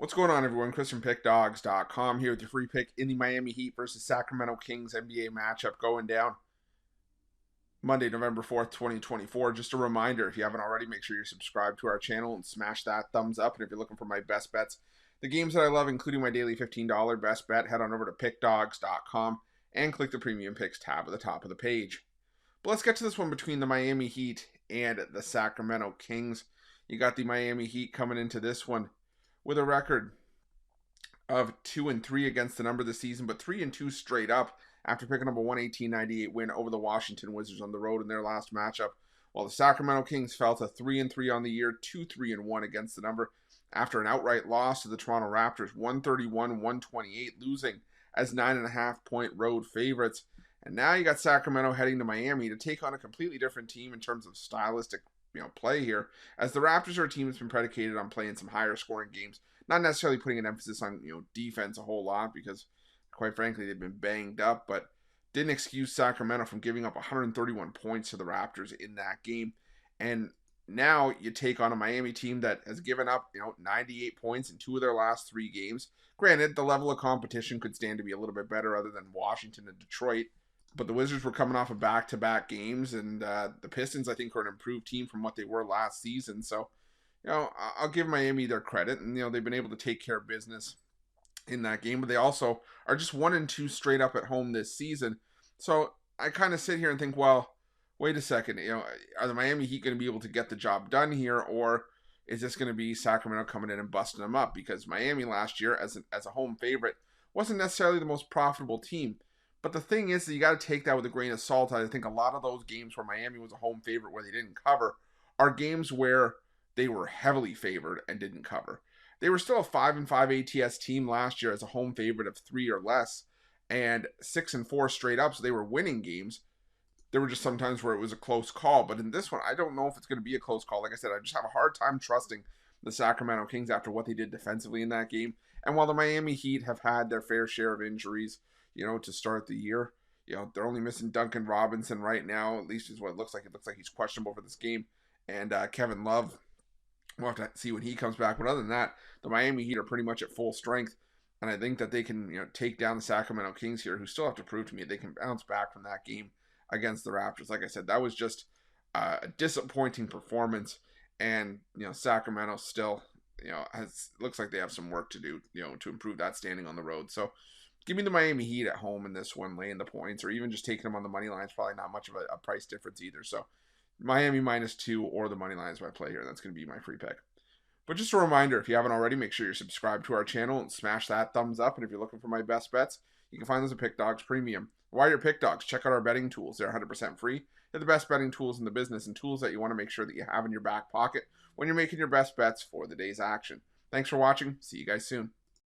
What's going on, everyone? Chris from Pickdawgz.com here with your free pick in the Miami Heat versus Sacramento Kings NBA matchup going down Monday, November 4th, 2024. Just a reminder, if you haven't already, make sure you're subscribed to our channel and smash that thumbs up. And if you're looking for my best bets, the games that I love, including my daily $15 best bet, head on over to Pickdawgz.com and click the Premium Picks tab at the top of the page. But let's get to this one between the Miami Heat and the Sacramento Kings. You got the Miami Heat coming into this one with a record of 2-3 against the number this season, but 3-2 straight up after picking up a 118-98 win over the Washington Wizards on the road in their last matchup, while the Sacramento Kings fell to 3-3 on the year, 2-3-1 against the number after an outright loss to the Toronto Raptors, 131-128, losing as 9.5-point road favorites. And now you got Sacramento heading to Miami to take on a completely different team in terms of stylistic play here, as the Raptors are a team that's been predicated on playing some higher scoring games, not necessarily putting an emphasis on defense a whole lot because quite frankly they've been banged up, but didn't excuse Sacramento from giving up 131 points to the Raptors in that game. And now you take on a Miami team that has given up 98 points in 2 of their last 3 games. Granted, the level of competition could stand to be a little bit better other than Washington and Detroit. But the Wizards were coming off of back-to-back games, and the Pistons, I think, are an improved team from what they were last season. So, I'll give Miami their credit, and they've been able to take care of business in that game. But they also are just 1-2 straight up at home this season. So I kind of sit here and think, well, wait a second, are the Miami Heat going to be able to get the job done here, or is this going to be Sacramento coming in and busting them up? Because Miami last year, as a home favorite, wasn't necessarily the most profitable team. But the thing is that you got to take that with a grain of salt. I think a lot of those games where Miami was a home favorite where they didn't cover are games where they were heavily favored and didn't cover. They were still a 5-5 ATS team last year as a home favorite of 3 or less, and 6-4 straight up, so they were winning games. There were just some times where it was a close call, but in this one, I don't know if it's going to be a close call. Like I said, I just have a hard time trusting the Sacramento Kings after what they did defensively in that game. And while the Miami Heat have had their fair share of injuries, to start the year, they're only missing Duncan Robinson right now, at least is what it looks like. It looks like he's questionable for this game. And Kevin Love, we'll have to see when he comes back. But other than that, the Miami Heat are pretty much at full strength. And I think that they can, take down the Sacramento Kings here, who still have to prove to me they can bounce back from that game against the Raptors. Like I said, that was just a disappointing performance. And, Sacramento still, looks like they have some work to do, to improve that standing on the road. So give me the Miami Heat at home in this one, laying the points, or even just taking them on the money line is probably not much of a price difference either. So Miami -2 or the money line is my play here. That's going to be my free pick. But just a reminder, if you haven't already, make sure you're subscribed to our channel and smash that thumbs up. And if you're looking for my best bets, you can find those at Pickdawgz Premium. While you're Pickdawgz, check out our betting tools. They're 100% free. They're the best betting tools in the business and tools that you want to make sure that you have in your back pocket when you're making your best bets for the day's action. Thanks for watching. See you guys soon.